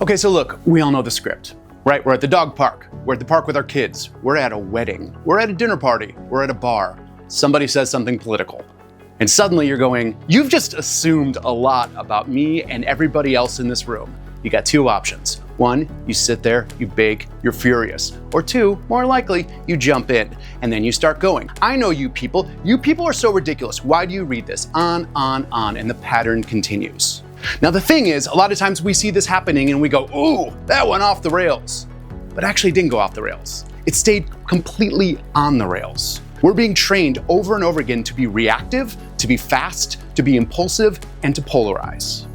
Okay, so look, we all know the script, right? We're at the dog park, we're at the park with our kids, we're at a wedding, we're at a dinner party, we're at a bar. Somebody says something political. And suddenly you're going, you've just assumed a lot about me and everybody else in this room. You got two options. One, you sit there, you bake, you're furious. Or two, more likely, you jump in and then you start going. I know you people are so ridiculous. Why do you read this? On, and the pattern continues. Now the thing is, a lot of times we see this happening and we go, ooh, that went off the rails. But actually didn't go off the rails. It stayed completely on the rails. We're being trained over and over again to be reactive, to be fast, to be impulsive, and to polarize.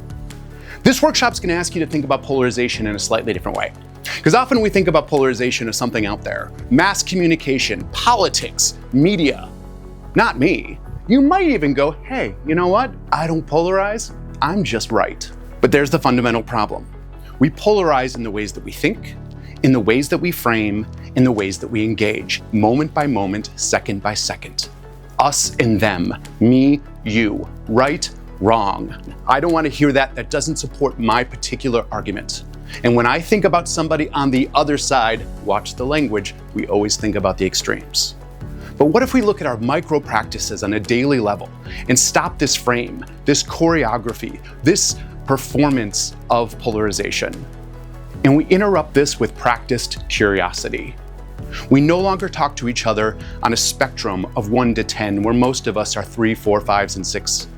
This workshop's gonna ask you to think about polarization in a slightly different way. Because often we think about polarization as something out there. Mass communication, politics, media. Not me. You might even go, hey, you know what? I don't polarize, I'm just right. But there's the fundamental problem. We polarize in the ways that we think, in the ways that we frame, in the ways that we engage, moment by moment, second by second. Us and them, me, you, right, wrong. I don't want to hear that doesn't support my particular argument. And when I think about somebody on the other side, watch the language, we always think about the extremes. But what if we look at our micro practices on a daily level and stop this frame, this choreography, this performance of polarization? And we interrupt this with practiced curiosity. We no longer talk to each other on a spectrum of 1 to 10, where most of us are 3, 4, 5s, and 6.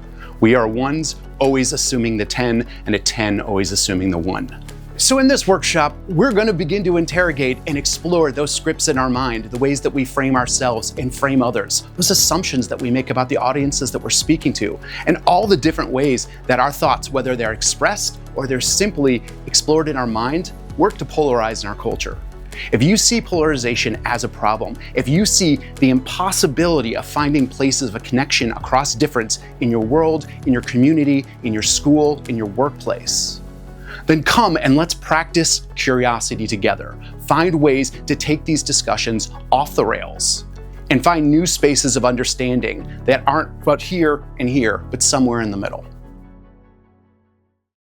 We are 1s always assuming the 10, and a 10 always assuming the 1. So in this workshop, we're going to begin to interrogate and explore those scripts in our mind, the ways that we frame ourselves and frame others, those assumptions that we make about the audiences that we're speaking to, and all the different ways that our thoughts, whether they're expressed or they're simply explored in our mind, work to polarize in our culture. If you see polarization as a problem, if you see the impossibility of finding places of a connection across difference in your world, in your community, in your school, in your workplace, then come and let's practice curiosity together. Find ways to take these discussions off the rails and find new spaces of understanding that aren't but here and here, but somewhere in the middle.